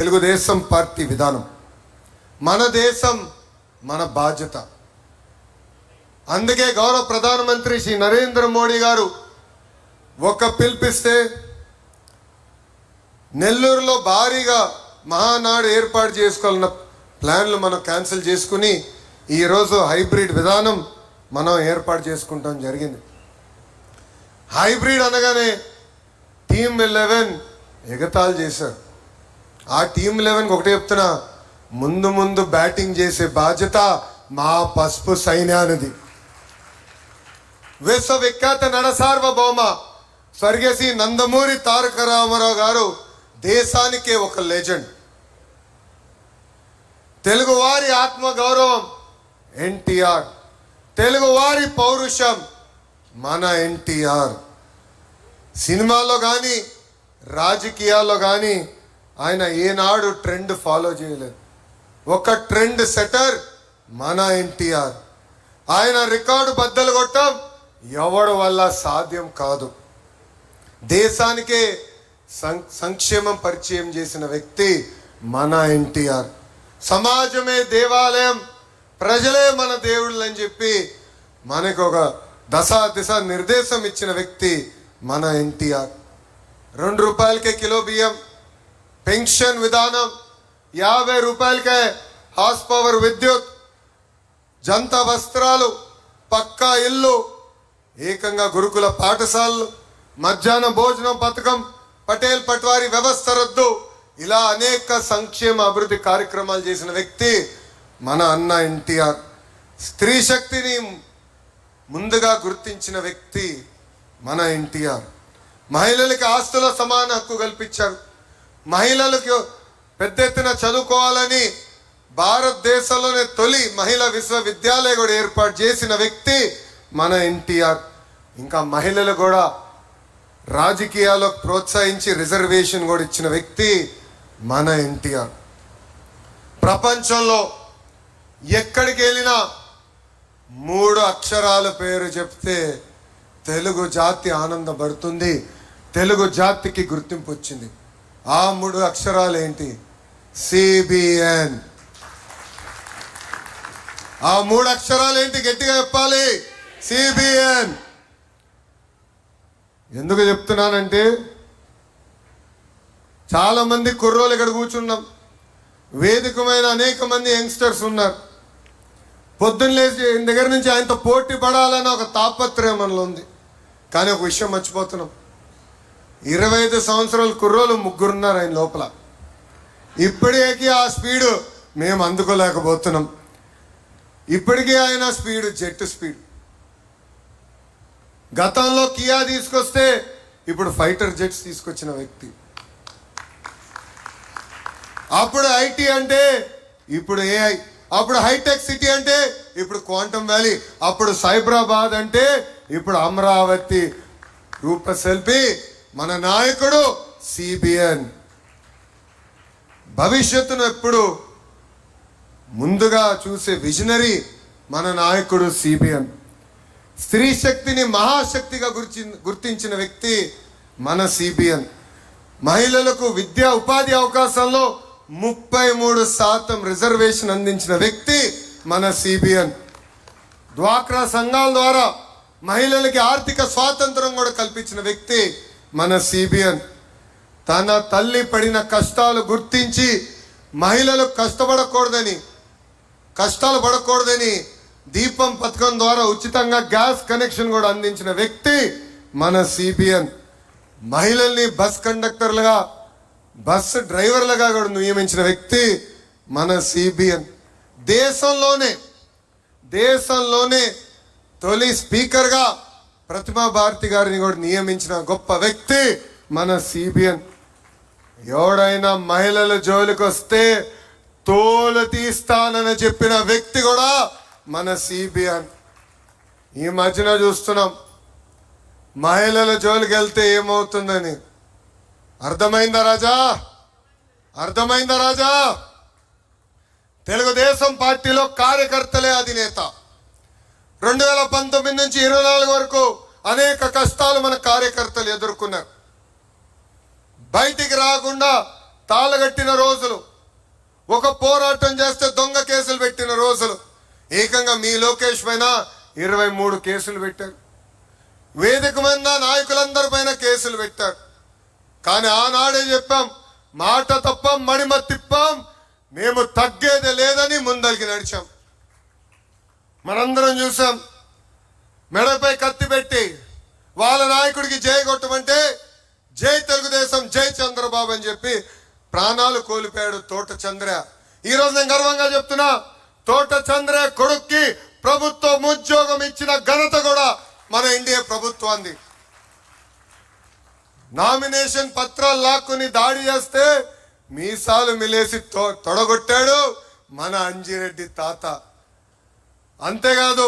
Telugu Desam party విధానం, మన దేశం మన బాధ్యత. అందుకే గౌరవ ప్రధానమంత్రి శ్రీ నరేంద్ర మోడీ గారు ఒక పిలిపిస్తే నెల్లూరులో భారీగా మహానాడు ఏర్పాటు చేసుకోవాలన్న ప్లాన్లు మనం క్యాన్సిల్ చేసుకుని ఈరోజు హైబ్రిడ్ విధానం మనం ఏర్పాటు చేసుకుంటాం జరిగింది. హైబ్రిడ్ అనగానే టీమ్ 11 ఎగతాళి చేశారు. ఆ టీమ్ 11కి ఒకటే చెప్తున్నా, ముందు బ్యాటింగ్ చేసే బాధ్యత మా పసుపు సైన్యానిది. విశ్వవిఖ్యాత నట సార్వభౌమ స్వర్గశ్రీ నందమూరి తారక రామారావు గారు దేశానికే ఒక లెజెండ్. తెలుగువారి ఆత్మగౌరవం ఎన్టీఆర్, తెలుగువారి పౌరుషం మన ఎన్టీఆర్. సినిమాల్లో కానీ రాజకీయాల్లో కానీ ఆయన ఏనాడు ట్రెండ్ ఫాలో చేయలేదు. ఒక ట్రెండ్ సెటర్ మన ఎన్టీఆర్. ఆయన రికార్డు బద్దలు కొట్టడం ఎవడి వల్ల సాధ్యం కాదు. దేశానికే సంక్షేమం పరిచయం చేసిన వ్యక్తి మన ఎన్టీఆర్. సమాజమే దేవాలయం, ప్రజలే మన దేవుళ్ళు అని చెప్పి మనకు ఒక దిశ నిర్దేశం ఇచ్చిన వ్యక్తి మన ఎన్టీఆర్. 2 రూపాయలకే కిలో బియ్యం, పెన్షన్ విధానం, 50 రూపాయలకే హార్స్ పవర్ విద్యుత్, జంత వస్త్రాలు, పక్కా ఇల్లు, ఏకంగా గురుకుల పాఠశాలలు, మధ్యాహ్న భోజనం పథకం, పటేల్ పట్వారీ వ్యవస్థ రద్దు, ఇలా అనేక సంక్షేమ అభివృద్ధి కార్యక్రమాలు చేసిన వ్యక్తి మన అన్న ఎన్టీఆర్. స్త్రీ శక్తిని ముందుగా గుర్తించిన వ్యక్తి మన ఎన్టీఆర్. మహిళలకి ఆస్తుల సమాన హక్కు కల్పించారు. మహిళలకు పెద్ద ఎత్తున చదువుకోవాలని భారతదేశంలోనే తొలి మహిళా విశ్వవిద్యాలయం కూడా ఏర్పాటు చేసిన వ్యక్తి మన ఎన్టీఆర్. ఇంకా మహిళలు కూడా రాజకీయాల్లో ప్రోత్సహించి రిజర్వేషన్ కూడా ఇచ్చిన వ్యక్తి మన ఎన్టీఆర్. ప్రపంచంలో ఎక్కడికి వెళ్ళినా 3 అక్షరాల పేరు చెప్తే తెలుగు జాతి ఆనందపడుతుంది, తెలుగు జాతికి గుర్తింపు వచ్చింది. ఆ 3 అక్షరాలు ఏంటి? సిబిఎన్. ఆ 3 అక్షరాలు ఏంటి? గట్టిగా చెప్పాలి, సిబిఎన్. ఎందుకు చెప్తున్నానంటే చాలా మంది కుర్రోలు ఇక్కడ కూర్చున్నాం, వేదికమైన అనేక మంది యంగ్స్టర్స్ ఉన్నారు. పొద్దున్న లేచి దగ్గర నుంచి ఆయనతో పోటీ పడాలని ఒక తాపత్రయం మనలో ఉంది. కానీ ఒక విషయం మర్చిపోతున్నాం, 25 సంవత్సరాల కుర్రోలు 3 ఉన్నారు ఆయన లోపల. ఇప్పటికీ ఆ స్పీడు మేము అందుకోలేకపోతున్నాం. ఇప్పటికీ ఆయన స్పీడ్ జెట్ స్పీడ్. గతంలో కియా తీసుకొస్తే ఇప్పుడు ఫైటర్ జెట్స్ తీసుకొచ్చిన వ్యక్తి. అప్పుడు ఐటీ అంటే ఇప్పుడు ఏఐ, అప్పుడు హైటెక్ సిటీ అంటే ఇప్పుడు క్వాంటమ్ వ్యాలీ, అప్పుడు సైబరాబాద్ అంటే ఇప్పుడు అమరావతి రూపశిల్పి మన నాయకుడు సిబిఎన్. భవిష్యత్తును ఎప్పుడు ముందుగా చూసే విజనరీ మన నాయకుడు సిబిఎన్. స్త్రీ శక్తిని మహాశక్తిగా గుర్తించిన వ్యక్తి మన సిబిఎన్. మహిళలకు విద్యా ఉపాధి అవకాశాల్లో 33% రిజర్వేషన్ అందించిన వ్యక్తి మన సిబిఎన్. డ్వాక్రా సంఘాల ద్వారా మహిళలకి ఆర్థిక స్వాతంత్రం కూడా కల్పించిన వ్యక్తి మన సిబిఎన్. తన తల్లి పడిన కష్టాలు గుర్తించి మహిళలు కష్టాలు పడకూడదని దీపం పథకం ద్వారా ఉచితంగా గ్యాస్ కనెక్షన్ కూడా అందించిన వ్యక్తి మన సిబిఎన్. మహిళల్ని బస్ కండక్టర్లుగా, బస్సు డ్రైవర్లుగా కూడా నియమించిన వ్యక్తి మన సిబిఎన్. దేశంలోనే తొలి స్పీకర్గా ప్రతిమా భారతి గారిని కూడా నియమించిన గొప్ప వ్యక్తి మన సిబిఎన్. ఎవడైనా మహిళల జోలికి వస్తే తోలు తీస్తానని చెప్పిన వ్యక్తి కూడా మన సిబిఎన్. ఈ మధ్యన చూస్తున్నాం మహిళల జోలికి వెళ్తే ఏమవుతుందని. అర్థమైందా రాజా? తెలుగుదేశం పార్టీలో కార్యకర్తలే అధినేత. 2019 నుంచి 24 వరకు అనేక కష్టాలు మన కార్యకర్తలు ఎదుర్కొన్నారు. బయటికి రాకుండా తాళగట్టిన రోజులు, ఒక పోరాటం చేస్తే దొంగ కేసులు పెట్టిన రోజులు. ఏకంగా మీ లోకేష్ పైన 23 కేసులు పెట్టారు. వేదిక మీద నాయకులందరి పైన కేసులు పెట్టారు. కానీ ఆనాడే చెప్పాం, మాట తప్పం మడిమ తిప్పాం, మేము తగ్గేదే లేదని ముందరికి నడిచాం. మనందరం చూసాం, మెడపై కత్తి పెట్టి వాళ్ళ నాయకుడికి జై కొట్టమంటే జై తెలుగుదేశం, జై చంద్రబాబు అని చెప్పి ప్రాణాలు కోల్పోయాడు తోట చంద్ర. ఈరోజు నేను గర్వంగా చెప్తున్నా, తోట చంద్ర కొడుక్కి ప్రభుత్వం ఉద్యోగం ఇచ్చిన ఘనత కూడా మన ఎన్డీఏ ప్రభుత్వాన్ని. నామినేషన్ పత్రాలు లాక్కుని దాడి చేస్తే మీసాలు మిలేసి తొడగొట్టాడు మన అంజిరెడ్డి తాత. అంతేకాదు,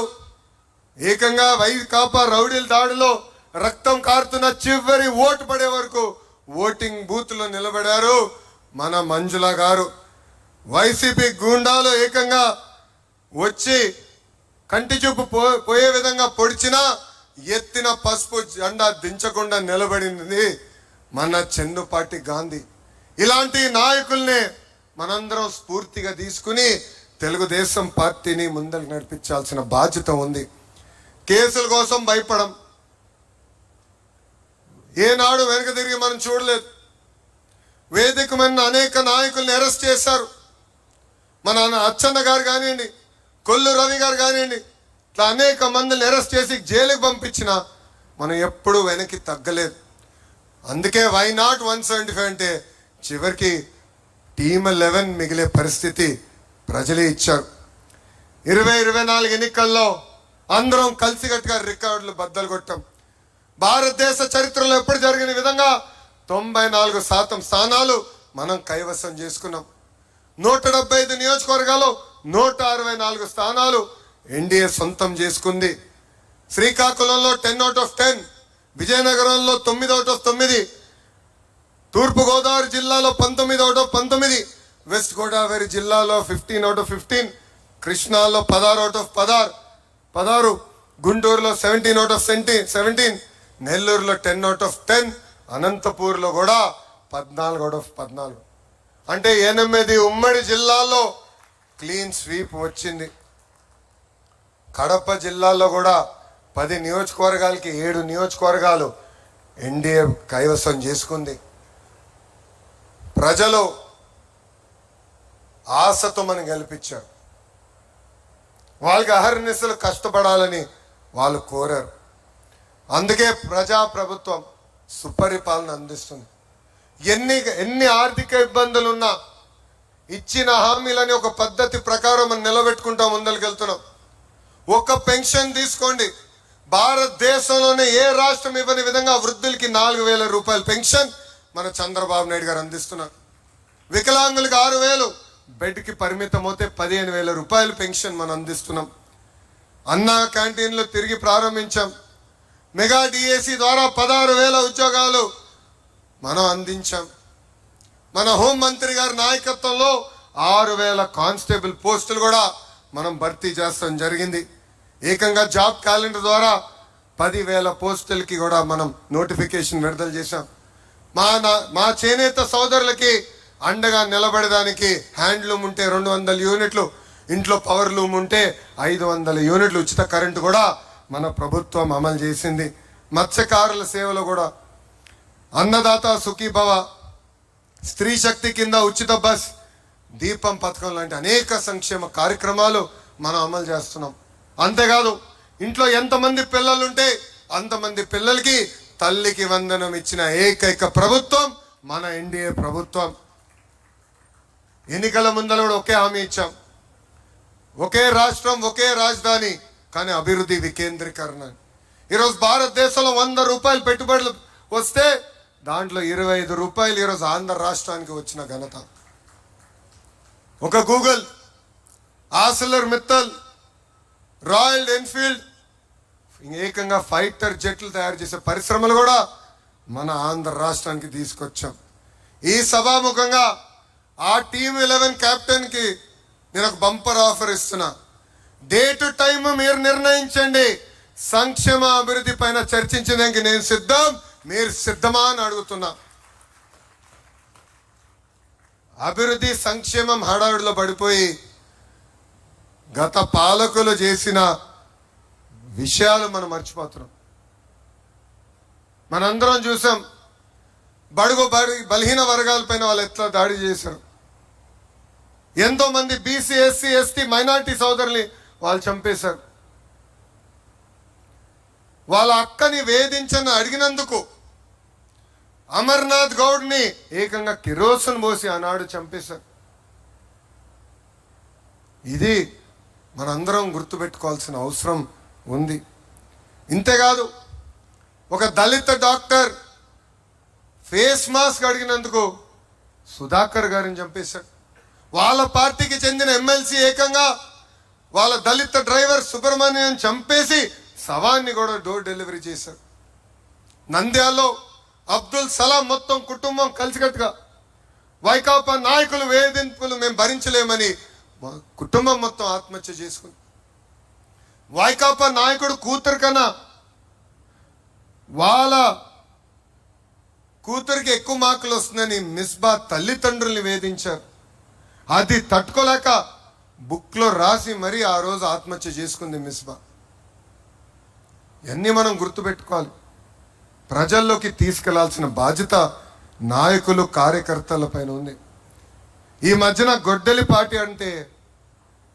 ఏకంగా వైకాపా రౌడీల దాడిలో రక్తం కారుతున్న చివరి ఓటు పడే వరకు ఓటింగ్ బూత్ లో నిలబడారు మన మంజుల గారు. వైసీపీ గూండాలు ఏకంగా వచ్చి కంటి చూపు పోయే విధంగా పొడిచినా ఎత్తిన పసుపు జెండా దించకుండా నిలబడింది మన చెన్నుపాటి గాంధీ. ఇలాంటి నాయకుల్ని మనందరం స్ఫూర్తిగా తీసుకుని తెలుగుదేశం పార్టీని ముందరకు నడిపించాల్సిన బాధ్యత ఉంది. కేసుల కోసం భయపడం, ఏనాడు వెనక తిరిగి మనం చూడలేదు. వేదికమైన అనేక నాయకుల్ని అరెస్ట్ చేశారు. మన అచ్చన్న గారు కానివ్వండి, కొల్లు రవి గారు కానివ్వండి, ఇట్లా అనేక మందిని అరెస్ట్ చేసి జైలుకి పంపించిన మనం ఎప్పుడూ వెనక్కి తగ్గలేదు. అందుకే వై నాట్ 175 అంటే చివరికి టీమ్ 11 మిగిలే పరిస్థితి ప్రజలే ఇచ్చారు. 2024 ఎన్నికల్లో అందరం కలిసికట్టుగా రికార్డులు బద్దలు కొట్టాం. భారతదేశ చరిత్రలో ఎప్పుడు జరిగిన విధంగా 94% స్థానాలు మనం కైవసం చేసుకున్నాం. 175 నియోజకవర్గాలు 164 స్థానాలు ఎన్డీఏ సొంతం చేసుకుంది. శ్రీకాకుళంలో 10 out of 10, విజయనగరంలో 9 out of 9, తూర్పుగోదావరి జిల్లాలో 19 out of 19, వెస్ట్ గోదావరి జిల్లాలో 15 out of 15, కృష్ణాలో 16 out of 16, గుంటూరులో 17 out of 17, నెల్లూరులో 10 out of 10, అనంతపూర్లో కూడా 14 out of 14. అంటే 8 ఉమ్మడి జిల్లాల్లో క్లీన్ స్వీప్ వచ్చింది. కడప జిల్లాలో కూడా 10 నియోజకవర్గాలకి 7 నియోజకవర్గాలు ఎన్డీఏ కైవసం చేసుకుంది. ప్రజలు ఆశతో మనం గెలిపించారు. వాళ్ళకి అహర్నిశలు కష్టపడాలని వాళ్ళు కోరారు. అందుకే ప్రజాప్రభుత్వం సుపరిపాలన అందిస్తుంది. ఎన్ని ఆర్థిక ఇబ్బందులు ఉన్నా ఇచ్చిన హామీలని ఒక పద్ధతి ప్రకారం మనం నిలబెట్టుకుంటాం, ముందరికెళ్తున్నాం. ఒక పెన్షన్ తీసుకోండి, భారతదేశంలోనే ఏ రాష్ట్రం ఇవ్వని విధంగా వృద్ధులకి 4,000 రూపాయల పెన్షన్ మన చంద్రబాబు నాయుడు గారు అందిస్తున్నారు. వికలాంగులకి 6,000, బెడ్కి పరిమితం అవుతే 15,000 రూపాయలు పెన్షన్ మనం అందిస్తున్నాం. అన్నా క్యాంటీన్లు తిరిగి ప్రారంభించాం. మెగా డిఏసి ద్వారా 16,000 ఉద్యోగాలు మనం అందించాం. మన హోంమంత్రి గారి నాయకత్వంలో 6,000 కానిస్టేబుల్ పోస్టులు కూడా మనం భర్తీ చేస్తాం జరిగింది. ఏకంగా జాబ్ క్యాలెండర్ ద్వారా 10,000 పోస్టులకి కూడా మనం నోటిఫికేషన్ విడుదల చేశాం. మా చేనేత సోదరులకి అండగా నిలబడడానికి హ్యాండ్లూమ్ ఉంటే 200 యూనిట్లు, ఇంట్లో పవర్ లూమ్ ఉంటే 500 యూనిట్లు ఉచిత కరెంటు కూడా మన ప్రభుత్వం అమలు చేసింది. మత్స్యకారుల సేవలో కూడా అన్నదాత సుఖీభవ, స్త్రీ శక్తి కింద ఉచిత బస్, దీపం పథకం లాంటి అనేక సంక్షేమ కార్యక్రమాలు మనం అమలు చేస్తున్నాం. అంతేకాదు, ఇంట్లో ఎంతమంది పిల్లలుంటే అంతమంది పిల్లలకి తల్లికి వందనం ఇచ్చిన ఏకైక ప్రభుత్వం మన ఎన్డీఏ ప్రభుత్వం. ఎన్నికల ముందర కూడా ఒకే హామీ ఇచ్చాం, ఒకే రాష్ట్రం ఒకే రాజధాని, కానీ అభివృద్ధి వికేంద్రీకరణ. ఈరోజు భారతదేశంలో 100 రూపాయలు పెట్టుబడులు వస్తే దాంట్లో 25 రూపాయలు ఈరోజు ఆంధ్ర రాష్ట్రానికి వచ్చిన ఘనత. ఒక Google, Arcelor Mittal, royal Enfield, ఏకంగా ఫైటర్ జెట్లు తయారు చేసే పరిశ్రమలు కూడా మన ఆంధ్ర రాష్ట్రానికి తీసుకొచ్చాం. ఈ సభాముఖంగా ఆ టీమ్ 11 కెప్టెన్కి నేను ఒక బంపర్ ఆఫర్ ఇస్తున్నా. డేట్ టైం మీరు నిర్ణయించండి. సంక్షేమ అభివృద్ధి పైన చర్చించడానికి నేను సిద్ధం, మీరు సిద్ధమా అని అడుగుతున్నా. అభివృద్ధి సంక్షేమం హడావిడిలో పడిపోయి గత పాలకులు చేసిన విషయాలు మనం మర్చిపోతున్నాం. మనందరం చూసాం బలహీన వర్గాలపైన వాళ్ళు ఎట్లా దాడి చేశారు. ఎంతో మంది బీసీ, ఎస్సీ, ఎస్టీ, మైనారిటీ సోదరుల్ని వాళ్ళు చంపేశారు. వాళ్ళ అక్కని వేధించని అడిగినందుకు అమర్నాథ్ గౌడ్ని ఏకంగా కిరోసిన్ పోసి ఆనాడు చంపేశారు. ఇది మనందరం గుర్తుపెట్టుకోవాల్సిన అవసరం ఉంది. ఇంతేకాదు, ఒక దళిత డాక్టర్ ఫేస్ మాస్క్ అడిగినందుకు సుధాకర్ గారిని చంపేశారు. వాళ్ళ పార్టీకి చెందిన ఎమ్మెల్సీ ఏకంగా వాళ్ళ దళిత డ్రైవర్ సుబ్రహ్మణ్యం చంపేసి శవాన్ని కూడా డోర్ డెలివరీ చేశారు. నంద్యాలలో అబ్దుల్ సలాం మొత్తం కుటుంబం కలిసికట్టుగా వైకాపా నాయకులు వేధింపులు మేము భరించలేమని కుటుంబం మొత్తం ఆత్మహత్య చేసుకుంది. వైకాపా నాయకుడు కూతురు కన్నా వాళ్ళ కూతురికి ఎక్కువ మార్కులు వస్తుందని మిస్బా తల్లిదండ్రుల్ని వేధించారు. అది తట్టుకోలేక బుక్లో రాసి మరీ ఆ రోజు ఆత్మహత్య చేసుకుంది మిస్బా. ఇవన్నీ మనం గుర్తుపెట్టుకోవాలి. ప్రజల్లోకి తీసుకెళ్లాల్సిన బాధ్యత నాయకులు, కార్యకర్తల పైన ఉంది. ఈ మధ్యన గొడ్డలి పార్టీ అంటే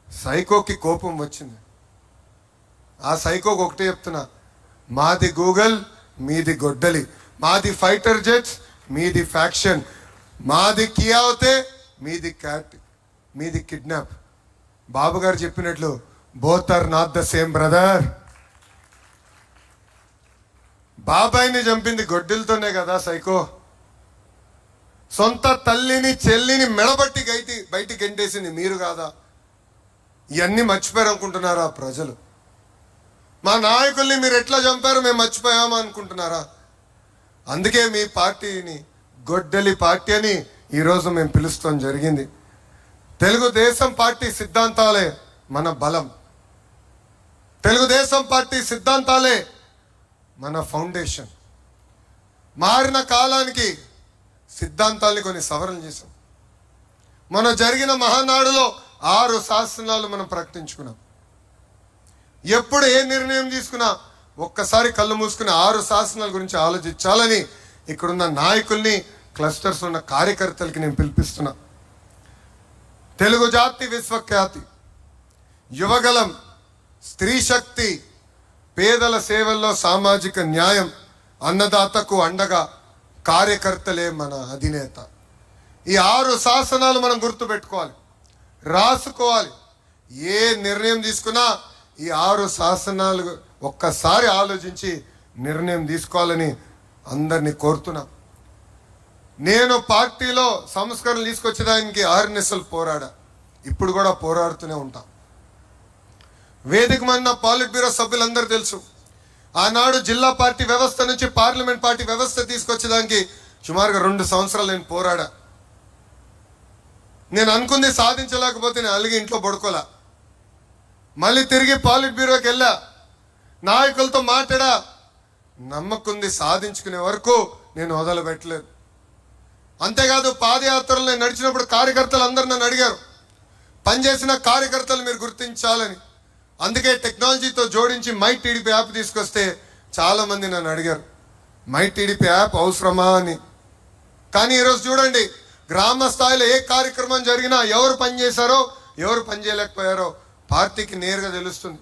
సైకోకి కోపం వచ్చింది. ఆ సైకోకి ఒకటే చెప్తున్నా, మాది గూగుల్, మీది గొడ్డలి, మాది ఫైటర్ జెట్స్, మీది ఫ్యాక్షన్, మాది కియా అవుతే మీది క్యాట్, మీది కిడ్నాప్. బాబు గారు చెప్పినట్లు both are not the same brother. బాబాయిని చంపింది గొడ్డలతోనే కదా సైకో. సొంత తల్లిని, చెల్లిని మెడబట్టి బయటికి గెంటేసింది మీరు కాదా? ఇవన్నీ మర్చిపోయారు అనుకుంటున్నారా ప్రజలు? మా నాయకుల్ని మీరు ఎట్లా చంపారో మేము మర్చిపోయామా అనుకుంటున్నారా? అందుకే మీ పార్టీని గొడ్డలి పార్టీ అని ఈరోజు మేము పిలుస్తాం జరిగింది. తెలుగుదేశం పార్టీ సిద్ధాంతాలే మన బలం. తెలుగుదేశం పార్టీ సిద్ధాంతాలే మన ఫౌండేషన్. మారిన కాలానికి సిద్ధాంతాల్ని కొన్ని సవరణ చేశాం. మన జరిగిన మహానాడులో 6 శాసనాలు మనం ప్రకటించుకున్నాం. ఎప్పుడు ఏ నిర్ణయం తీసుకున్నా ఒక్కసారి కళ్ళు మూసుకుని 6 శాసనాల గురించి ఆలోచించాలని ఇక్కడున్న నాయకుల్ని, క్లస్టర్స్ ఉన్న కార్యకర్తలకి నేను పిలిపిస్తున్నా. తెలుగు జాతి విశ్వఖ్యాతి, యువగలం, స్త్రీ శక్తి, పేదల సేవల్లో సామాజిక న్యాయం, అన్నదాతకు అండగా కార్యకర్తలే మన అధినేత. ఈ 6 శాసనాలు మనం గుర్తుపెట్టుకోవాలి, రాసుకోవాలి. ఏ నిర్ణయం తీసుకున్నా ఈ 6 శాసనాలు ఒక్కసారి ఆలోచించి నిర్ణయం తీసుకోవాలని అందరినీ కోరుతున్నా. నేను పార్టీలో సంస్కరణలు తీసుకొచ్చేదానికి ఆర్ఎన్ఎస్ఎల్ పోరాడా, ఇప్పుడు కూడా పోరాడుతూనే ఉంటా. వేదిక మన పాలిట్ బ్యూరో సభ్యులందరూ తెలుసు, ఆనాడు జిల్లా పార్టీ వ్యవస్థ నుంచి పార్లమెంట్ పార్టీ వ్యవస్థ తీసుకొచ్చేదానికి సుమారుగా 2 సంవత్సరాలు నేను పోరాడా. నేను అనుకుంది సాధించలేకపోతే నేను అలిగి ఇంట్లో పడుకోలే. మళ్ళీ తిరిగి పాలిట్ బ్యూరోకి వెళ్ళా, నాయకులతో మాట్లాడా. నమ్మకుంది సాధించుకునే వరకు నేను వదలబెట్టలేదు. అంతేకాదు, పాదయాత్రలు నేను నడిచినప్పుడు కార్యకర్తలు అందరూ నన్ను అడిగారు, పనిచేసిన కార్యకర్తలు మీరు గుర్తించాలని. అందుకే టెక్నాలజీతో జోడించి మై టీడీపీ యాప్ తీసుకొస్తే చాలామంది నన్ను అడిగారు, మై టీడీపీ యాప్ అవసరమా అని. కానీ ఈరోజు చూడండి, గ్రామ స్థాయిలో ఏ కార్యక్రమం జరిగినా ఎవరు పనిచేశారో ఎవరు పనిచేయలేకపోయారో పార్టీకి నేరుగా తెలుస్తుంది.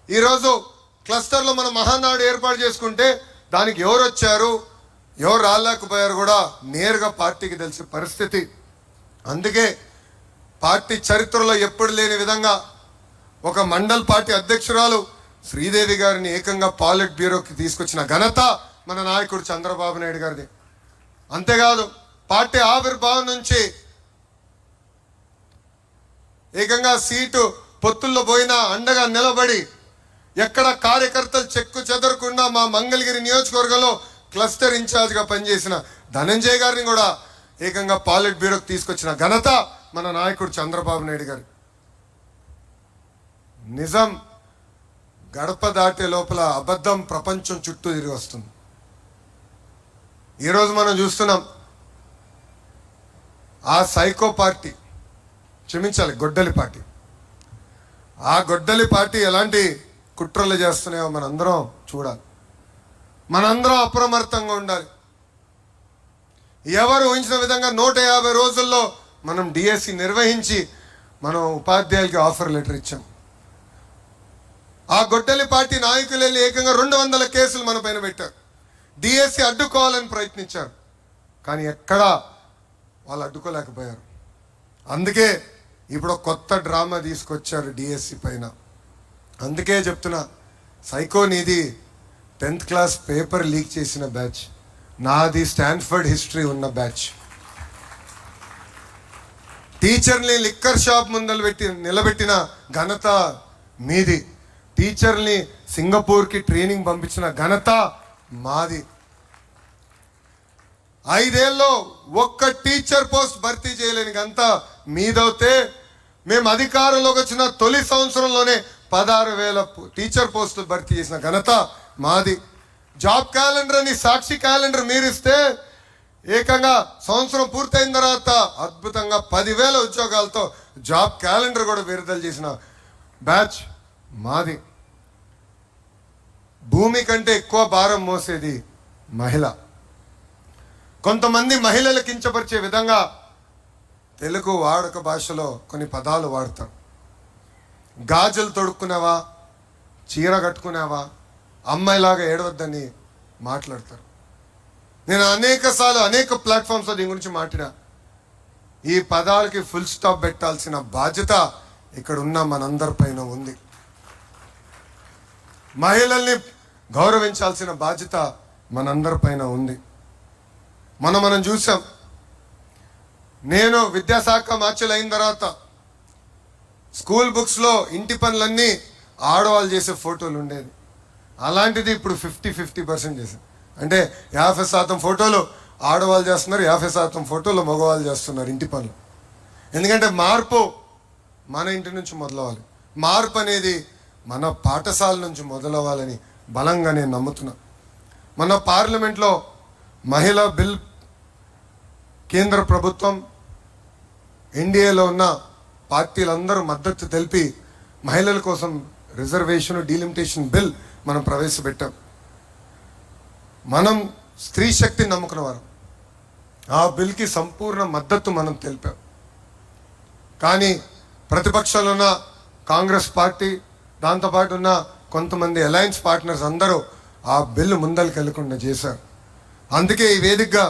ఈరోజు క్లస్టర్లో మనం మహానాడు ఏర్పాటు చేసుకుంటే దానికి ఎవరు వచ్చారు, ఎవరు రాలేకపోయారు కూడా నేరుగా పార్టీకి తెలిసే పరిస్థితి. అందుకే పార్టీ చరిత్రలో ఎప్పుడు లేని విధంగా ఒక మండల్ పార్టీ అధ్యక్షురాలు శ్రీదేవి గారిని ఏకంగా పాలిట్ బ్యూరోకి తీసుకొచ్చిన ఘనత మన నాయకుడు చంద్రబాబు నాయుడు గారిది. అంతేకాదు, పార్టీ ఆవిర్భావం నుంచి ఏకంగా సీటు పొత్తుల్లో పోయినా అండగా నిలబడి ఎక్కడ కార్యకర్తలు చెక్కు చెదరకుండా మా మంగళగిరి నియోజకవర్గంలో క్లస్టర్ ఇన్ఛార్జ్గా పనిచేసిన ధనంజయ్ గారిని కూడా ఏకంగా పాలిట్ బ్యూరోకి తీసుకొచ్చిన ఘనత మన నాయకుడు చంద్రబాబు నాయుడు గారు. నిజం గడప దాటే లోపల అబద్ధం ప్రపంచం చుట్టూ తిరిగి వస్తుంది. ఈరోజు మనం చూస్తున్నాం, ఆ సైకో పార్టీ, క్షమించాలి, గొడ్డలి పార్టీ, ఆ గొడ్డలి పార్టీ ఎలాంటి కుట్రలు చేస్తున్నాయో మనందరం చూడాలి. మనందరం అప్రమత్తంగా ఉండాలి. ఎవరు ఊహించిన విధంగా 150 రోజుల్లో మనం డిఎస్సి నిర్వహించి మనం ఉపాధ్యాయులకి ఆఫర్ లెటర్ ఇచ్చాం. ఆ గొడ్డలి పార్టీ నాయకులు వెళ్ళి ఏకంగా 200 కేసులు మన పైన పెట్టారు. డిఎస్సి అడ్డుకోవాలని ప్రయత్నించారు, కానీ ఎక్కడా వాళ్ళు అడ్డుకోలేకపోయారు. అందుకే ఇప్పుడు కొత్త డ్రామా తీసుకొచ్చారు డిఎస్సి పైన. అందుకే చెప్తున్నా, సైకో నీది 10th క్లాస్ పేపర్ లీక్ చేసిన బ్యాచ్, నాది స్టాన్ఫర్డ్ హిస్టరీ ఉన్న బ్యాచ్. టీచర్ని లిక్కర్ షాప్ ముందలు నిలబెట్టిన ఘనత మీది. టీచర్ని సింగపూర్కి ట్రైనింగ్ పంపించిన ఘనత మాది. 5 ఏళ్ళలో ఒక్క టీచర్ పోస్ట్ భర్తీ చేయలేని ఘనత మీదవుతే, మేము అధికారంలోకి వచ్చిన తొలి సంవత్సరంలోనే 16,000 టీచర్ పోస్టులు భర్తీ చేసిన ఘనత మాది. జాబ్ క్యాలెండర్ అని సాక్షి క్యాలెండర్ మీరిస్తే ఏకంగా సంవత్సరం పూర్తయిన తర్వాత అద్భుతంగా 10,000 ఉద్యోగాలతో జాబ్ క్యాలెండర్ కూడా విడుదల చేసిన బ్యాచ్ మాది. భూమి కంటే ఎక్కువ భారం మోసేది మహిళ. కొంతమంది మహిళలు కించపరిచే విధంగా తెలుగు వాడుక భాషలో కొన్ని పదాలు వాడతారు. గాజులు తొడుక్కునేవా, చీర కట్టుకునేవా, అమ్మాయిలాగా ఏడవద్దని మాట్లాడతారు. నేను అనేక ప్లాట్ఫామ్స్లో దీని గురించి మాట్లాడా. ఈ పదాలకి ఫుల్ స్టాప్ పెట్టాల్సిన బాధ్యత ఇక్కడ ఉన్న మనందరిపైన ఉంది. మహిళల్ని గౌరవించాల్సిన బాధ్యత మనందరిపైన ఉంది. మనం చూసాం. నేను విద్యాశాఖ మార్చులు అయిన తర్వాత స్కూల్ బుక్స్లో ఇంటి పనులన్నీ ఆడవాళ్ళు చేసే ఫోటోలు ఉండేది. అలాంటిది ఇప్పుడు 50% చేశారు. అంటే 50% ఫోటోలు ఆడవాళ్ళు చేస్తున్నారు, 50% ఫోటోలు మగవాళ్ళు చేస్తున్నారు ఇంటి పనులు. ఎందుకంటే మార్పు మన ఇంటి నుంచి మొదలవ్వాలి. మార్పు అనేది మన పాఠశాల నుంచి మొదలవ్వాలని బలంగా నేను నమ్ముతున్నా. మన పార్లమెంట్లో మహిళా బిల్ కేంద్ర ప్రభుత్వం, ఎన్డీఏలో ఉన్న పార్టీలందరూ మద్దతు తెలిపి మహిళల కోసం రిజర్వేషన్ డీలిమిటేషన్ బిల్ మనం ప్రవేశపెట్టాం. మనం స్త్రీ శక్తిని నమ్ముకున్న వారు. ఆ బిల్కి సంపూర్ణ మద్దతు మనం తెలిపాం. కానీ ప్రతిపక్షంలో ఉన్న కాంగ్రెస్ పార్టీ, దాంతోపాటు ఉన్న కొంతమంది అలయన్స్ పార్ట్నర్స్ అందరూ ఆ బిల్లు ముందరికి వెళ్ళకుండా చేశారు. అందుకే ఈ వేదికగా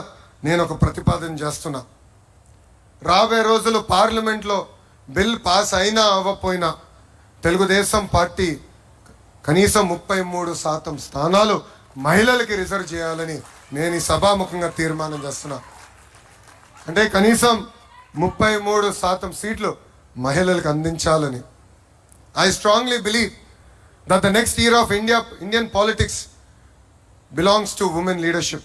నేను ఒక ప్రతిపాదన చేస్తున్నా. రాబోయే రోజులు పార్లమెంట్లో బిల్ పాస్ అయినా అవ్వకపోయినా తెలుగుదేశం పార్టీ కనీసం 33% స్థానాలు మహిళలకి రిజర్వ్ చేయాలని నేను ఈ సభాముఖంగా తీర్మానం చేస్తున్నా. అంటే కనీసం 33% సీట్లు మహిళలకు అందించాలని. I strongly believe that the next era of Indian politics belongs to women leadership.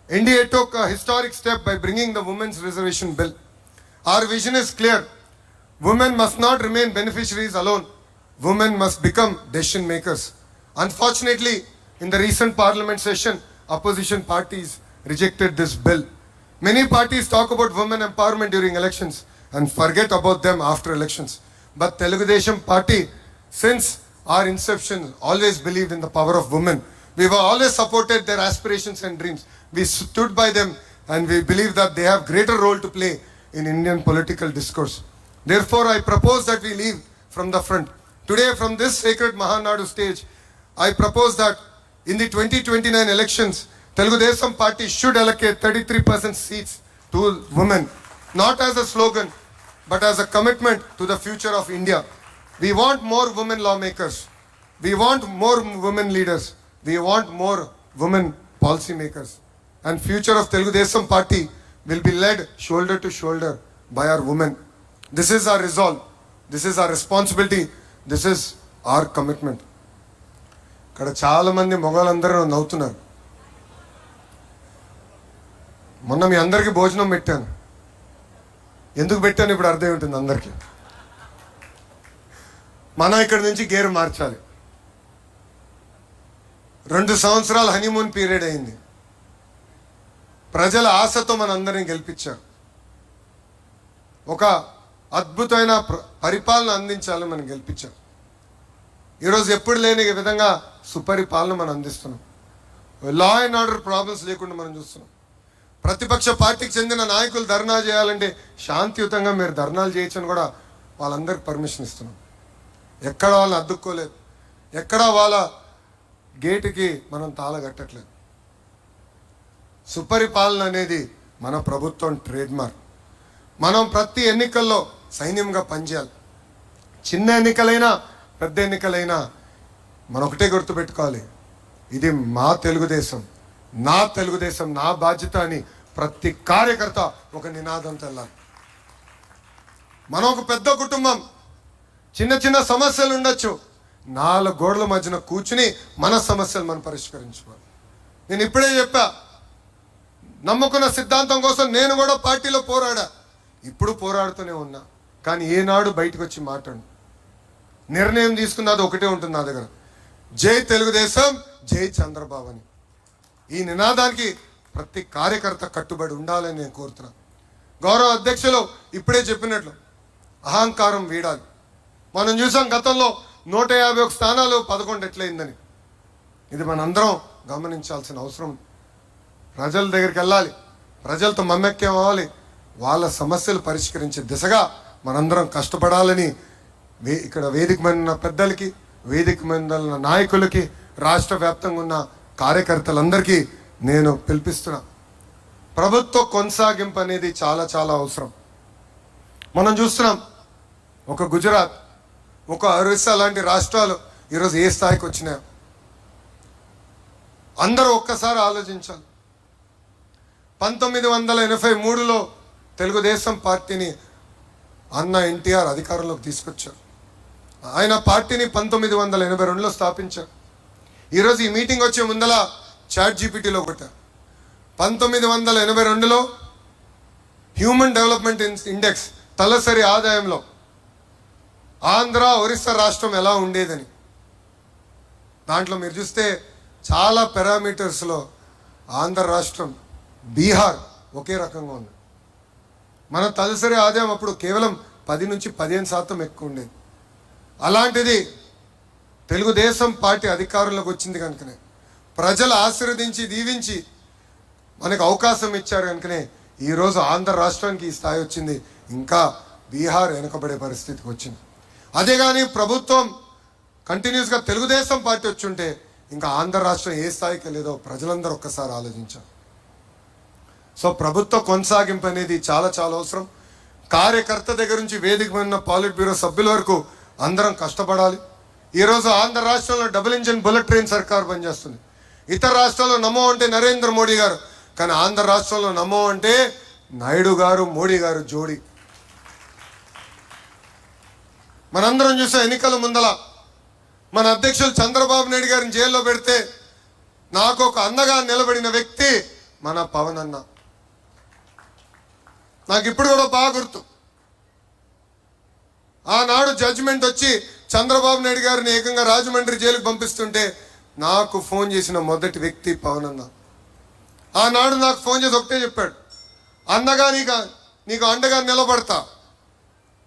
India took a historic step by bringing the Women's Reservation Bill. Our vision is clear. Women must not remain beneficiaries alone. Women must become decision makers. Unfortunately, in the recent parliament session, opposition parties rejected this bill. Many parties talk about women empowerment during elections and forget about them after elections. But Telugu Desam Party, since our inception, always believed in the power of women. We were always supported their aspirations and dreams. We stood by them and we believe that they have greater role to play in Indian political discourse. Therefore, I propose that we leave from the front. Today, from this sacred Mahanadu stage, I propose that in the 2029 elections, Telugu Desam Party should allocate 33% seats to women, not as a slogan, but as a commitment to the future of India. We want more women lawmakers. We want more women leaders. We want more women policy makers. And future of Telugu Desam Party will be led shoulder to shoulder by our women. This is our resolve. This is our responsibility. This is our commitment. ఇక్కడ చాలా మంది మగవాళ్ళందరూ నవ్వుతున్నారు. మొన్న మీ అందరికీ భోజనం పెట్టాను. ఎందుకు పెట్టాను ఇప్పుడు అర్థం ఉంటుంది అందరికీ. మనం ఇక్కడి నుంచి గేరు మార్చాలి. 2 సంవత్సరాల హనీమూన్ పీరియడ్ అయింది. ప్రజల ఆశతో మన అందరిని గెలిపించారు. ఒక అద్భుతమైన పరిపాలన అందించాలని మనం గెలిపించాం. ఈరోజు ఎప్పుడు లేని విధంగా సుపరిపాలన మనం అందిస్తున్నాం. లా అండ్ ఆర్డర్ ప్రాబ్లమ్స్ లేకుండా మనం చూస్తున్నాం. ప్రతిపక్ష పార్టీకి చెందిన నాయకులు ధర్నా చేయాలంటే శాంతియుతంగా మీరు ధర్నాలు చేయొచ్చని కూడా వాళ్ళందరికీ పర్మిషన్ ఇస్తున్నాం. ఎక్కడ వాళ్ళని అడ్డుకోలేదు, ఎక్కడ వాళ్ళ గేటుకి మనం తాళగట్టట్లేదు. సుపరిపాలన అనేది మన ప్రభుత్వం ట్రేడ్ మార్క్. మనం ప్రతి ఎన్నికల్లో సైన్యంగా పనిచేయాలి. చిన్న ఎన్నికలైనా పెద్ద ఎన్నికలైనా మనం ఒకటే గుర్తుపెట్టుకోవాలి, ఇది మా తెలుగుదేశం, నా తెలుగుదేశం, నా బాధ్యత అని ప్రతి కార్యకర్త ఒక నినాదంతో వెళ్ళాలి. మనం ఒక పెద్ద కుటుంబం, చిన్న చిన్న సమస్యలు ఉండొచ్చు, 4 గోడల మధ్యన కూర్చుని మన సమస్యలు మనం పరిష్కరించుకోవాలి. నేను ఇప్పుడే చెప్పా, నమ్ముకున్న సిద్ధాంతం కోసం నేను కూడా పార్టీలో పోరాడా, ఇప్పుడు పోరాడుతూనే ఉన్నా. కానీ ఏనాడు బయటకు వచ్చి మాట్లాడు, నిర్ణయం తీసుకున్నది ఒకటే ఉంటుంది నా దగ్గర, జై తెలుగుదేశం, జై చంద్రబాబు అని. ఈ నినాదానికి ప్రతి కార్యకర్త కట్టుబడి ఉండాలని నేను కోరుతున్నా. గౌరవ అధ్యక్షులు ఇప్పుడే చెప్పినట్లు అహంకారం వీడాలి. మనం చూసాం గతంలో 151 స్థానాలు 11 ఎట్లయిందని. ఇది మనందరం గమనించాల్సిన అవసరం. ప్రజల దగ్గరికి వెళ్ళాలి, ప్రజలతో మమ్మక్యం అవ్వాలి, వాళ్ళ సమస్యలు పరిష్కరించే దిశగా మనందరం కష్టపడాలని ఇక్కడ వేదిక మీద ఉన్న పెద్దలకి, వేదిక మీద ఉన్న నాయకులకి, రాష్ట్ర వ్యాప్తంగా ఉన్న కార్యకర్తలందరికీ నేను పిలిపిస్తున్నా. ప్రభుత్వ కొనసాగింపు అనేది చాలా చాలా అవసరం. మనం చూస్తున్నాం, ఒక గుజరాత్, ఒక ఒరిస్సా లాంటి రాష్ట్రాలు ఈరోజు ఏ స్థాయికి వచ్చినాయో అందరూ ఒక్కసారి ఆలోచించాలి. 1983లో తెలుగుదేశం పార్టీని అన్న ఎన్టీఆర్ అధికారంలోకి తీసుకొచ్చారు. ఆయన పార్టీని 1982లో స్థాపించారు. ఈరోజు ఈ మీటింగ్ వచ్చే ముందల ChatGPTలో కొట్టారు. 1982లో హ్యూమన్ డెవలప్మెంట్ ఇండెక్స్ తలసరి ఆదాయంలో ఆంధ్ర, ఒరిస్సా రాష్ట్రం ఎలా ఉండేదని, దాంట్లో మీరు చూస్తే చాలా పారామీటర్స్లో ఆంధ్ర రాష్ట్రం, బీహార్ ఒకే రకంగా ఉంది. మన తలసరి ఆదాయం అప్పుడు కేవలం 10 నుంచి 15% ఎక్కువ ఉండేది. అలాంటిది తెలుగుదేశం పార్టీ అధికారంలోకి వచ్చింది కనుకనే, ప్రజలు ఆశీర్వదించి దీవించి మనకు అవకాశం ఇచ్చారు కనుకనే ఈరోజు ఆంధ్ర రాష్ట్రానికి ఈ స్థాయి వచ్చింది. ఇంకా బీహార్ వెనుకబడే పరిస్థితికి వచ్చింది. అదే కానీ ప్రభుత్వం కంటిన్యూస్గా తెలుగుదేశం పార్టీ వచ్చి ఉంటే ఇంకా ఆంధ్ర రాష్ట్రం ఏ స్థాయికి లేదో ప్రజలందరూ ఒక్కసారి ఆలోచించారు. సో ప్రభుత్వ కొనసాగింపు అనేది చాలా చాలా అవసరం. కార్యకర్త దగ్గర నుంచి వేదిక ఉన్న పాలిట్ బ్యూరో సభ్యుల వరకు అందరం కష్టపడాలి. ఈరోజు ఆంధ్ర రాష్ట్రంలో డబుల్ ఇంజిన్ బుల్లెట్ ట్రైన్ సర్కార్ పనిచేస్తుంది. ఇతర రాష్ట్రాల్లో నమో అంటే నరేంద్ర మోడీ గారు, కానీ ఆంధ్ర రాష్ట్రంలో నమో అంటే నాయుడు గారు, మోడీ గారు జోడి. మనందరం చూసే ఎన్నికల ముందల మన అధ్యక్షులు చంద్రబాబు నాయుడు గారిని జైల్లో పెడితే నాకు ఒక అన్నగా నిలబడిన వ్యక్తి మన పవన్ అన్న. నాకు ఇప్పుడు కూడా బాగా గుర్తు, ఆనాడు జడ్జిమెంట్ వచ్చి చంద్రబాబు నాయుడు గారిని ఏకంగా రాజమండ్రి జైలుకు పంపిస్తుంటే నాకు ఫోన్ చేసిన మొదటి వ్యక్తి పవన్ అన్న. ఆనాడు నాకు ఫోన్ చేసి ఒకటే చెప్పాడు, అన్నగా నీకు అండగా నిలబడతా,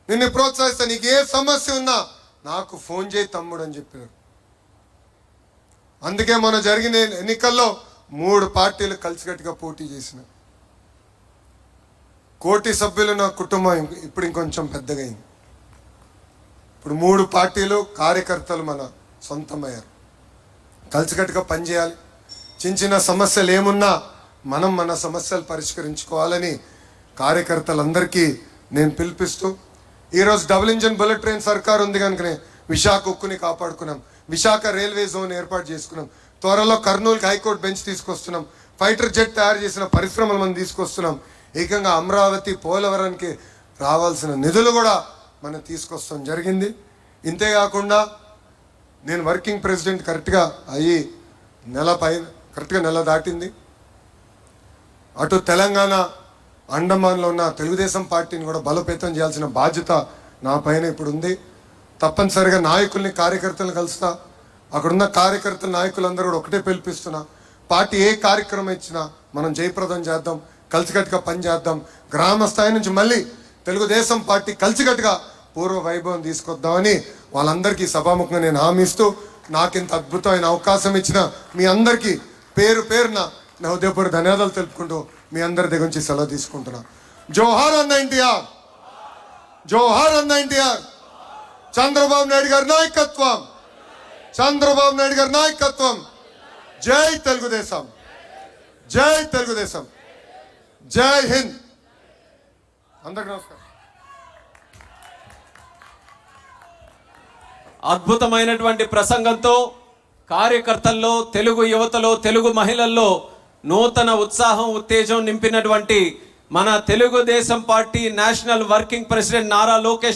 నిన్ను ప్రోత్సహిస్తా, నీకు ఏ సమస్య ఉన్నా నాకు ఫోన్ చేయి తమ్ముడు అని చెప్పారు. అందుకే మన జరిగిన ఎన్నికల్లో 3 పార్టీలు కలిసికట్టుగా పోటీ చేసిన. కోటి సభ్యులు నా కుటుంబం ఇప్పుడు ఇంకొంచెం పెద్దగా అయింది. ఇప్పుడు 3 పార్టీలు కార్యకర్తలు మన సొంతమయ్యారు. కలిసికట్టుగా పనిచేయాలి. చిన్న చిన్న సమస్యలు ఏమున్నా మనం మన సమస్యలు పరిష్కరించుకోవాలని కార్యకర్తలందరికీ నేను పిలిపిస్తూ, ఈరోజు డబుల్ ఇంజన్ బుల్లెట్ ట్రైన్ సర్కార్ ఉంది కనుకనే విశాఖ ఉక్కుని కాపాడుకున్నాం, విశాఖ రైల్వే జోన్ ఏర్పాటు చేసుకున్నాం, త్వరలో కర్నూలుకి హైకోర్టు బెంచ్ తీసుకొస్తున్నాం, ఫైటర్ జెట్ తయారు చేసిన పరిశ్రమలు మనం తీసుకొస్తున్నాం, ఏకంగా అమరావతి, పోలవరానికి రావాల్సిన నిధులు కూడా మనం తీసుకొస్తాం జరిగింది. ఇంతేకాకుండా నేను వర్కింగ్ ప్రెసిడెంట్ కరెక్ట్గా అయ్యి కరెక్ట్గా నెల దాటింది. అటు తెలంగాణ, అండమాన్లో ఉన్న తెలుగుదేశం పార్టీని కూడా బలోపేతం చేయాల్సిన బాధ్యత నా పైన ఇప్పుడు ఉంది. తప్పనిసరిగా నాయకుల్ని, కార్యకర్తలను కలుస్తా. అక్కడున్న కార్యకర్తల నాయకులందరూ కూడా ఒకటే పిలిపిస్తున్నా, పార్టీ ఏ కార్యక్రమం ఇచ్చినా మనం జయప్రదం చేద్దాం, కలిసికట్టుగా పని చేద్దాం. గ్రామ స్థాయి నుంచి మళ్ళీ తెలుగుదేశం పార్టీ కలిసికట్టుగా పూర్వ వైభవం తీసుకొద్దామని వాళ్ళందరికీ సభాముఖంగా నేను హామీ ఇస్తూ నాకింత అద్భుతమైన అవకాశం ఇచ్చిన మీ అందరికీ పేరు పేరున నా హృదయపూర్వక ధన్యవాదాలు తెలుపుకుంటూ మీ అందరి దగ్గర నుంచి సెలవు తీసుకుంటున్నా. జోహార్ అన్న ఎన్టీఆర్, జోహార్ అన్న ఎన్టీఆర్. చంద్రబాబు నాయుడు గారి నాయకత్వం, చంద్రబాబు నాయుడు గారి నాయకత్వం. జై తెలుగుదేశం, జై తెలుగుదేశం, జై హింద్. అందరికి నమస్కారం. అద్భుతమైనటువంటి ప్రసంగంతో కార్యకర్తల్లో, తెలుగు యువతలో, తెలుగు మహిళల్లో నూతన ఉత్సాహం, ఉత్తేజం నింపినటువంటి మన Telugu Desam party national working president Nara Lokesh